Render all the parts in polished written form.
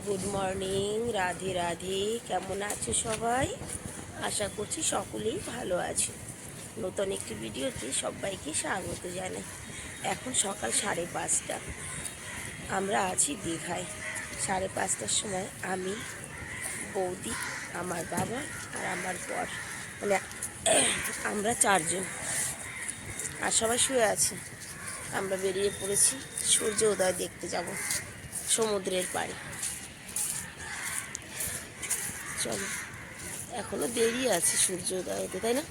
Good morning, Radhe Radhe. কেমন আছো সবাই? আশা করছি সকলেই ভালো আছে। নতুন একটি ভিডিওতে সবাইকে স্বাগত জানাই। এখন সকাল 5:30। আমরা আছি দীঘায়। 5:30টার সময় আমি, বৌদি, আমার বাবা আর আমার বর, মানে আমরা চারজন, আর সবাই শুয়ে আছে। আমরা বেরিয়ে পড়েছি সূর্য উদয় দেখতে যাব সমুদ্রের পাড়ে। চলো, এখনো দেরি আছে সূর্য উদয় হতে, তাই না?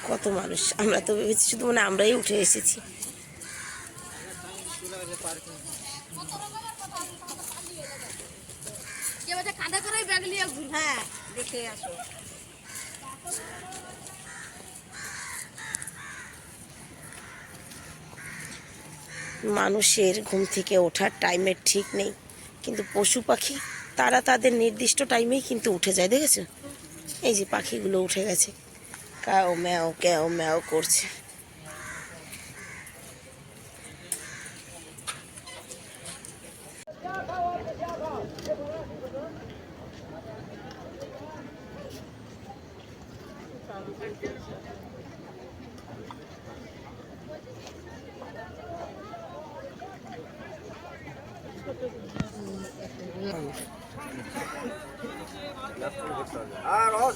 কত মানুষ! আমরা তো ভেবেছি শুধু আমরাই উঠে এসেছি। হ্যাঁ, দেখে আসো। মানুষের ঘুম থেকে ওঠার টাইমের ঠিক নেই, কিন্তু পশু পাখি তারা তাদের নির্দিষ্ট টাইমেই কিন্তু উঠে যায়। দেখেছো? এই যে পাখিগুলো উঠে গেছে, ক্যাও ম্যাও করছে।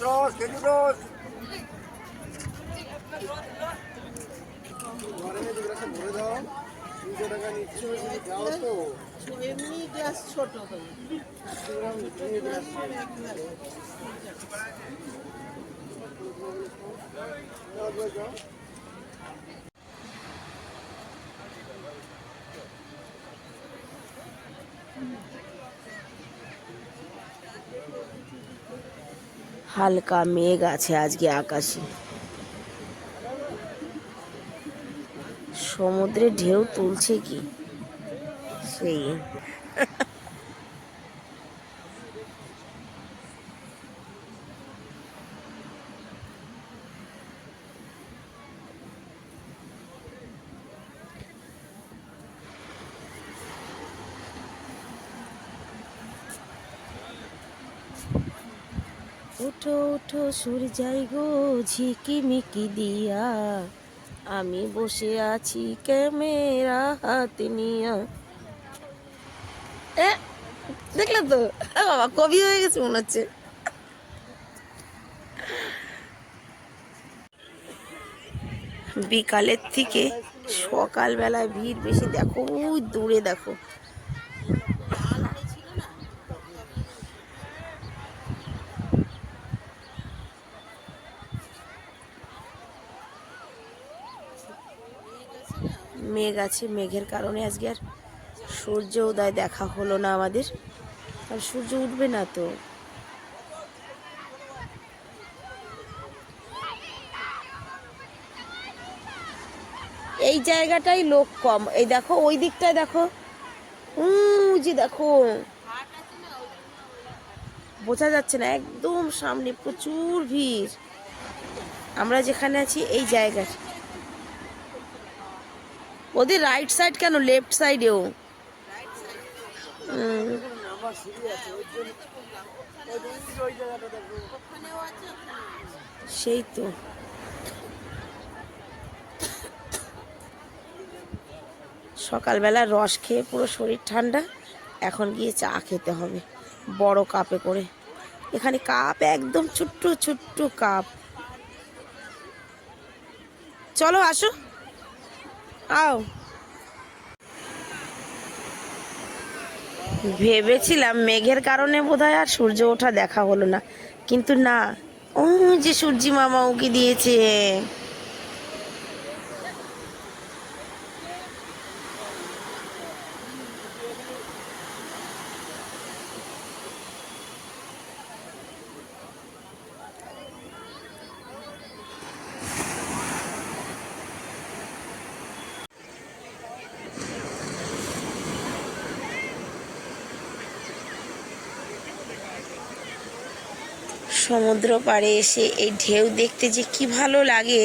রস খেজুর রস ভরে দাও। 200 টাকা নিচ্ছে, যাও তো। এমনি গ্লাস ছোট হালকা মেঘ আছে আজকে আকাশে। সমুদ্রে ঢেউ তুলছে কি সেই। উঠো উঠো সূর্যাই গো ঝিকিমিকি দিয়া, আমি বসে আছি ক্যামেরা হাতে নিয়া। দেখলে তো বাবা, কবি হয়ে গেছে মনে হচ্ছে। বিকালের থেকে সকালবেলায় ভিড় বেশি। দেখো ওই দূরে দেখো, মেঘ আছে। মেঘের কারণে আজকে আর সূর্য উদয় দেখা হলো না আমাদের। আর সূর্য উঠবে না তো। এই জায়গাটাই লোক কম। এই দেখো ওই দিকটায় দেখো, যে দেখো, বোঝা যাচ্ছে না, একদম সামনে প্রচুর ভিড়। আমরা যেখানে আছি এই জায়গায়, ওদের রাইট সাইড কেন, লেফট সাইডেও। সেই তো। সকালবেলা রস খেয়ে পুরো শরীর ঠান্ডা। এখন গিয়ে চা খেতে হবে বড় কাপে করে। এখানে কাপ একদম ছোট্ট ছোট্ট কাপ। চলো আসো, আও। ভেবেছিলাম মেঘের কারণে বোধহয় আর সূর্য ওঠা দেখা হলো না, কিন্তু না, ও যে সূর্যি মামা উকি দিয়েছে। সমুদ্র পাড়ে এসে এই ঢেউ দেখতে যে কি ভালো লাগে,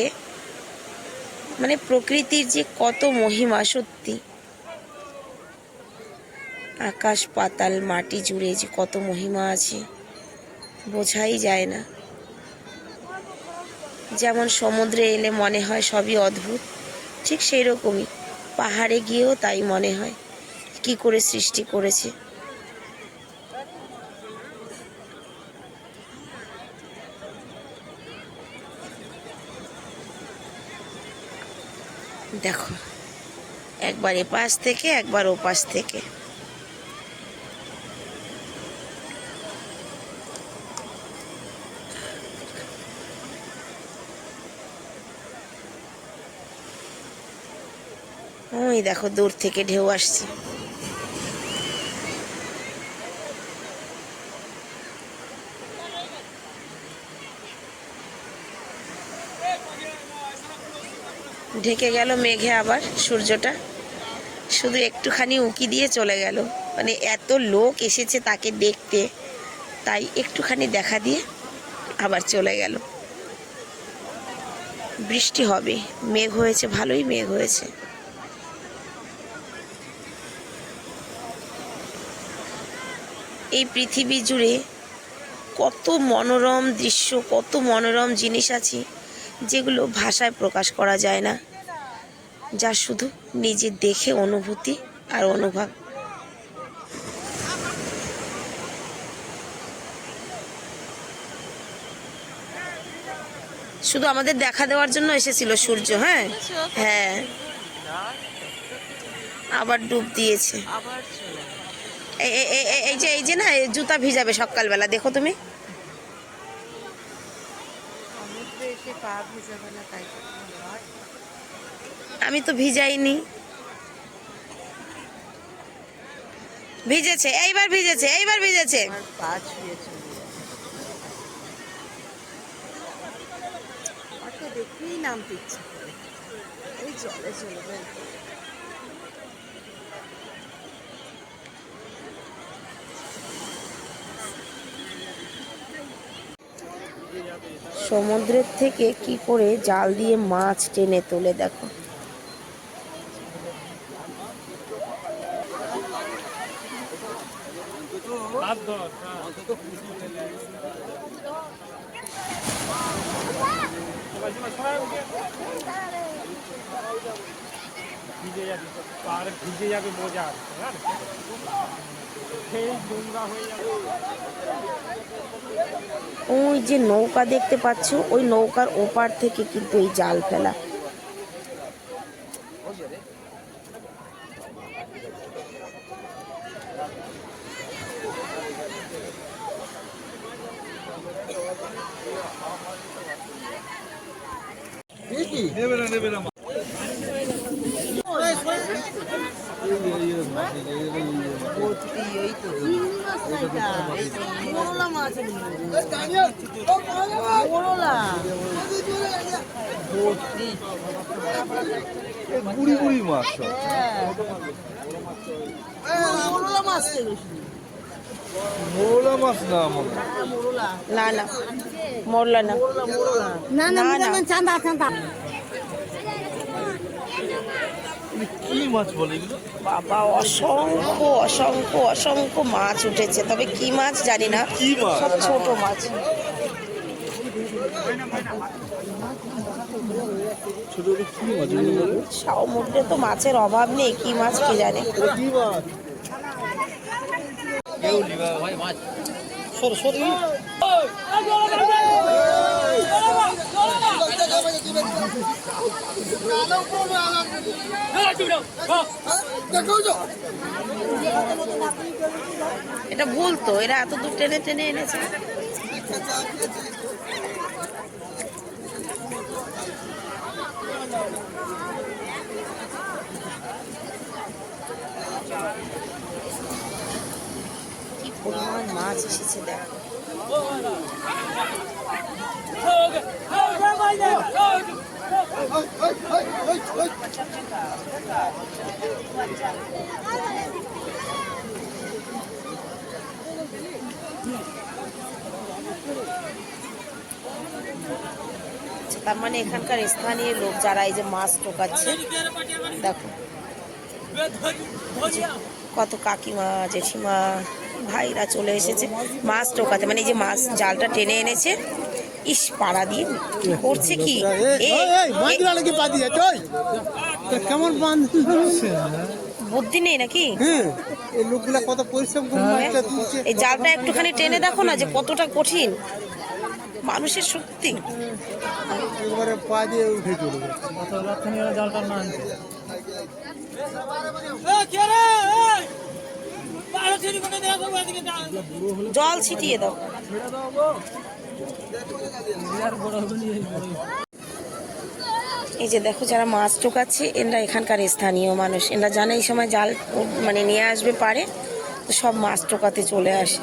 মানে প্রকৃতির যে কত মহিমা, সত্যি আকাশ পাতাল মাটি জুড়ে যে কত মহিমা আছে বোঝাই যায় না। যেমন সমুদ্রে এলে মনে হয় সবই অদ্ভুত, ঠিক সেই রকমই পাহাড়ে গিয়েও তাই মনে হয় কি করে সৃষ্টি করেছে। দেখো, একবার এপাশ থেকে একবার ওপাশ থেকে। ওই দেখো দূর থেকে ঢেউ আসছে। ঢেকে গেল মেঘে আবার সূর্যটা, শুধু একটুখানি উঁকি দিয়ে চলে গেল। মানে এত লোক এসেছে তাকে দেখতে, তাই একটুখানি দেখা দিয়ে আবার চলে গেল। বৃষ্টি হবে, মেঘ হয়েছে, ভালোই মেঘ হয়েছে। এই পৃথিবী জুড়ে কত মনোরম দৃশ্য, কত মনোরম জিনিস আছে যেগুলো ভাষায় প্রকাশ করা যায় না, যা শুধু নিজে দেখে অনুভূতি আর অনুভব। শুধু আমাদের দেখা দেওয়ার জন্য এসেছিল সূর্য। হ্যাঁ হ্যাঁ, আবার ডুব দিয়েছে। এই যে না, জুতা ভিজাবে সকালবেলা, দেখো তুমি। আমি তো ভিজাইনি। ভিজেছে, এইবার ভিজেছে, এইবার ভিজেছে। দেখেই নামতে ইচ্ছে করে, এই জলে চলে। সমুদ্রের থেকে কি করে জাল দিয়ে মাছ টেনে তোলে দেখো। ওই যে নৌকা দেখতে পাচ্ছ, ওই নৌকার ওপার থেকে কিন্তু এই জাল ফেলা। বুড়ি বুড়ি মাছ, মোরলা মাছ না, না না মরলা না, না না না চাঁদা চাঁদা। কি মাছ বলে এগুলো? বাবা, অসংখ্য অসংখ্য অসংখ্য মাছ উঠেছে, তবে কি মাছ জানি না, কি মাছ? সব ছোট মাছ। ছোট কি মাছ এগুলো বলে? সমুদ্রে তো মাছের অভাব নেই, কি মাছ কে জানে। কি মাছ? ভাই মাছ সর সর। এটা ভুল তো, এরা এত দূর টেনে টেনে এনেছে। কি পরিমাণ মাছ এসেছে দেখো। তার মানে এখানকার স্থানীয় লোক যারা এই যে মাছ টোকাচ্ছে, দেখো কত কাকিমা জেঠিমা ভাইরা চলে এসেছে মাছ টোকাতে, মানে এই যে মাছ জালটা টেনে এনেছে। ইস, পাড়া দিয়ে করছে কি কেমন বুদ্ধি নেই নাকি? এই লোকগুলা কত পরিশ্রম করে মাছটা তুলছে। এই জালটা একটুখানি টেনে দেখো না যে কতটা কঠিন মানুষের শক্তি। এবারে পা দিয়ে উঠে চলে জল ছিটিয়ে দাও। এই যে দেখো যারা মাছ টোকাচ্ছে এরা এখানকার স্থানীয় মানুষ, এরা জানে এই সময় জাল মানে নিয়ে আসবে পারে, তো সব মাছ টোকাতে চলে আসে।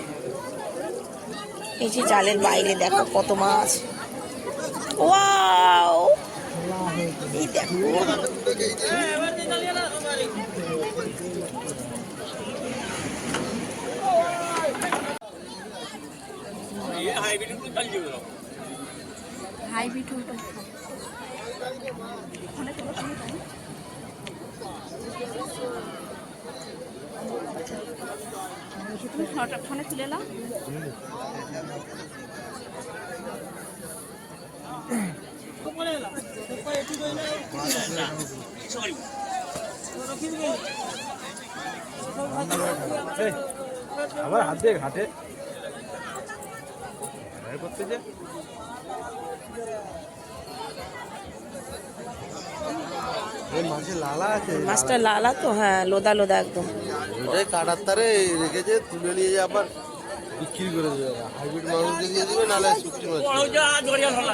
এই যে জালের বাইরে দেখো কত মাছ, ওয়াও এই দেখো। ফোনে তুলে নাও। আবার হাত দিয়ে ঘাটে করতে যে মাছের লালা আছে, মাছটা লালা তো, হ্যাঁ লোদা লোদা একদম। ওটাই কাটার তারে রেখেছে, তুলে নিয়ে যে আবার বিক্রি করে দেবে, হাইব্রিড মানুষকে দিয়ে দেবে, নাহলে শুকটি মাছ।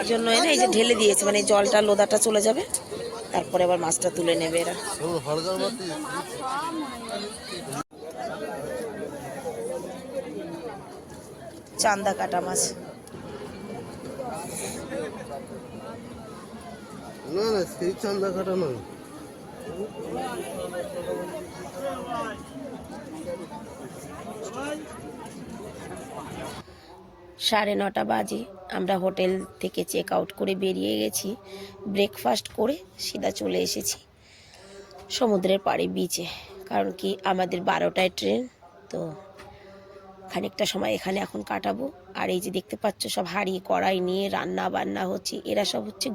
এই জন্য এনে এই যে ঢেলে দিয়েছে, মানে জলটা লোদাটা চলে যাবে, তারপরে আবার মাছটা তুলে নেবে এরা। হরদার মাছ চান্দা কাটা মাছ। না না, সেই চান্দা কাটা নয়। 9:30 বাজে আমরা হোটেল থেকে চেক আউট করে বেরিয়ে গেছি। ব্রেকফাস্ট করে সিধা চলে এসেছি সমুদ্রের পাড়ে বিচে, কারণ কি আমাদের 12টায় ট্রেন, তো খানিকটা সময় এখানে এখন কাটাবো। আর এই যে দেখতে পাচ্ছ সব হাঁড়ি কড়াই নিয়ে রান্না বান্না হচ্ছে, এরা সব হচ্ছে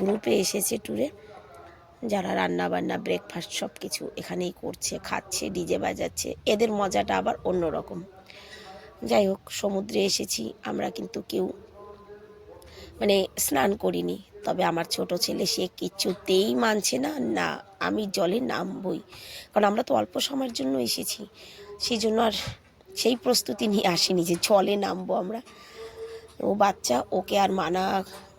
গ্রুপে এসেছে ট্যুরে, যারা রান্না বান্না ব্রেকফাস্ট সব কিছু এখানেই করছে, খাচ্ছে, ডিজে বাজাচ্ছে, এদের মজাটা আবার অন্যরকম। যাই হোক, সমুদ্রে এসেছি আমরা, কিন্তু কেউ স্নান করিনি। তবে আমার ছোট ছেলে সে কিছুতেই মানছে না, না আমি জলে নামবই, কারণ আমরা তো অল্প সময়ের জন্য এসেছি, সেই জন্য আর সেই প্রস্তুতি নিয়ে আসিনি যে জলে নামবো আমরা। ও বাচ্চা, ওকে আর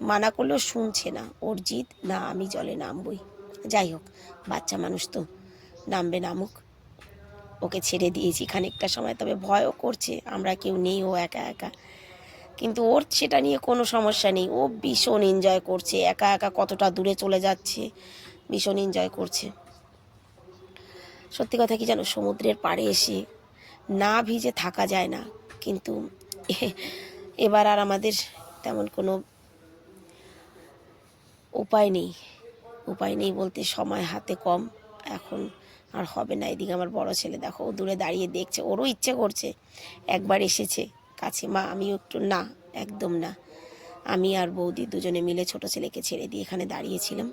মানা করলেও শুনছে না, ওর জিদ, না আমি জলে নামবই। যাই হোক, বাচ্চা মানুষ তো নামবে, নামুক, ওকে ছেড়ে দিয়েছি খানিকটা সময়। তবে ভয়ও করছে, আমরা কেউ নেই, ও একা একা, কিন্তু ওর সেটা নিয়ে কোনো সমস্যা নেই, ও ভীষণ এনজয় করছে, একা একা কতটা দূরে চলে যাচ্ছে, ভীষণ এনজয় করছে। সত্যি কথা কি জানো, সমুদ্রের পাড়ে এসে না ভিজে থাকা যায় না, কিন্তু এবার আর আমাদের তেমন কোনো উপায় নেই বলতে সময় হাতে কম, এখন আর হবে না। এদিকে আমার বড় ছেলে দেখো, ও দূরে দাঁড়িয়ে দেখছে, ওরও ইচ্ছে করছে, একবার এসেছে কাছে, মা আমিও একটু, না একদম না। আমি আর বৌদি দুজনে মিলে ছোট ছেলেকে ছেড়ে দিয়ে এখানে দাঁড়িয়েছিলাম,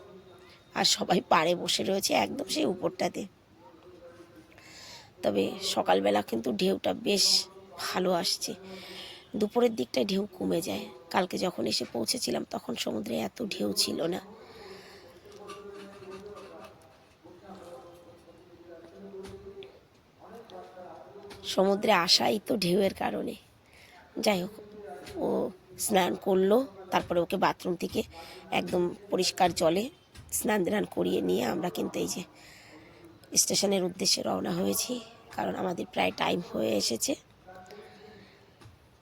আর সবাই পাড়ে বসে রয়েছে একদম সেই উপরটাতে। তবে সকালবেলা কিন্তু ঢেউটা বেশ ভালো আসছে, দুপুরের দিকটায় ঢেউ কমে যায়। কালকে যখন এসে পৌঁছেছিলাম তখন সমুদ্রে এত ঢেউ ছিল না। সমুদ্রে আসাই তো ঢেউয়ের কারণে। যাই হোক, ও স্নান করলো, তারপরে ওকে বাথরুম থেকে একদম পরিষ্কার জলে স্নান করিয়ে নিয়ে আমরা কিন্তু এই যে স্টেশনের উদ্দেশ্যে রওনা হয়েছি, কারণ আমাদের প্রায় টাইম হয়ে এসেছে।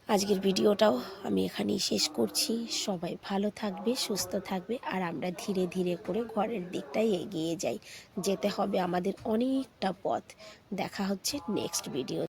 আজকের ভিডিওটাও আমি এখানেই শেষ করছি। সবাই ভালো থাকবে, সুস্থ থাকবে, আর আমরা ধীরে ধীরে করে ঘরের দিকটাই এগিয়ে যাই। যেতে হবে আমাদের অনেকটা পথ। দেখা হচ্ছে নেক্সট ভিডিও।